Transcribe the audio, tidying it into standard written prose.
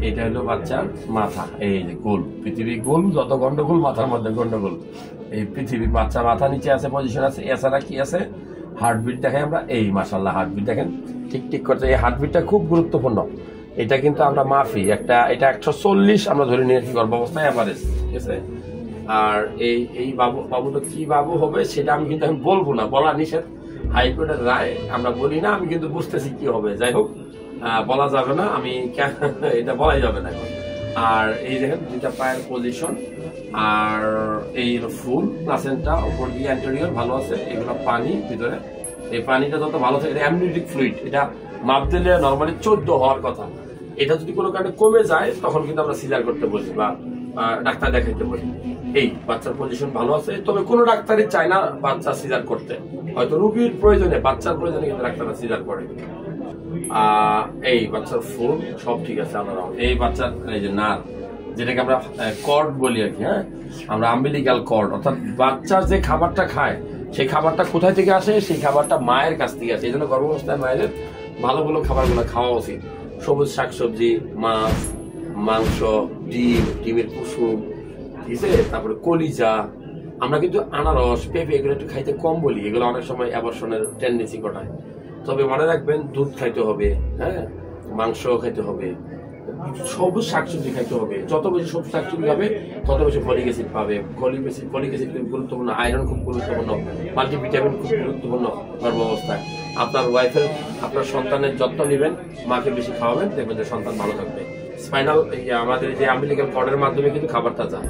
এটা হলো বাচ্চার মাথা। এই যে গোল, পৃথিবী গোল, যত গন্ডগোল মাথার মধ্যে গন্ডগোল। এই পৃথিবী বাচ্চা মাথা নিচে আছে, পজিশন আছে। এছাড়া কি আছে, হার্টবিট দেখাই আমরা। এই মাশাআল্লাহ হার্টবিট দেখেন, ঠিক ঠিক করছে। এই হার্টবিটটা খুব গুরুত্বপূর্ণ। এটা কিন্তু আমরা মাফি এটা 140 আমরা ধরে নিয়েছি গর্ভাবস্থায় এভারেজ, ঠিক আছে। আর এই বাবুটা কি বাবু হবে সেটা আমি কিন্তু আমি বলবো না, বলা নিষেধ, হাইকোর্টের রায়, আমরা বলি না। আমি কিন্তু বুঝতেছি কি হবে, যাই হোক বলা যাবে না, আমি এটা বলাই যাবে না এখন। আর এই দেখেন দুইটা পায়ের পজিশন, আর এই ফুল প্লাসেন্টা উপর দিয়ে অ্যান্টেরিয়র ভালো আছে। এগুলো পানি ভিতরে, এই পানিটা যত ভালো থাকে, এটা অ্যামনিওটিক ফ্লুইড, এটা মাপ দিলে নর্মালি 14 হওয়ার কথা। এটা যদি কোনো কারণে কমে যায় তখন কিন্তু আমরা সিজার করতে বলি বা ডাক্তার দেখাইতে বলি। এই বাচ্চার পজিশন ভালো আছে, তবে কোনো ডাক্তারই চায় না বাচ্চা সিজার করতে, হয়তো রুগীর প্রয়োজনে, বাচ্চার প্রয়োজনে কিন্তু ডাক্তাররা সিজার করে। এই বাচ্চার ফুল সব ঠিক আছে আমরা। এই বাচ্চার এই যে নার, যেটাকে আমরা কর্ড বলি আর কি, হ্যাঁ, আমরা আম্বিলিকাল কর্ড, অর্থাৎ বাচ্চার যে খাবারটা খায় সেই খাবারটা কোথায় থেকে আসে, সেই খাবারটা মায়ের কাছ থেকে আসে। এই জন্য গর্ভাবস্থায় মায়েদের ভালো ভালো খাবারগুলো খাওয়া উচিত। সবুজ শাকসবজি, মাছ, মাংস, ডিমের কুসুম, ঠিক আছে, তারপরে কলিজা। আমরা কিন্তু আনারস, পেঁপে এগুলো একটু খাইতে কম বলি, এগুলো অনেক সময় অ্যাবর্শনের টেন্ডেন্সি ঘটায়। তবে মনে রাখবেন দুধ খাইতে হবে, হ্যাঁ, মাংস খাইতে হবে, সবুজ শাকসবজি খাইতে হবে। যত বেশি সবুজ শাকসবজি খাবে তত বেশি ফলিক অ্যাসিড পাবে। ফলিক অ্যাসিড খুব গুরুত্বপূর্ণ, আয়রন খুব গুরুত্বপূর্ণ, মাল্টিভিটামিন খুব গুরুত্বপূর্ণ গর্ভাবস্থায়। আপনার ওয়াইফের, আপনার সন্তানের যত্ন নেবেন, মাকে বেশি খাওয়াবেন, দেখবেন যে সন্তান ভালো থাকবে। স্পাইনাল আমাদের যে আম্বিলিক্যাল কর্ডের মাধ্যমে কিন্তু খাবারটা যায়।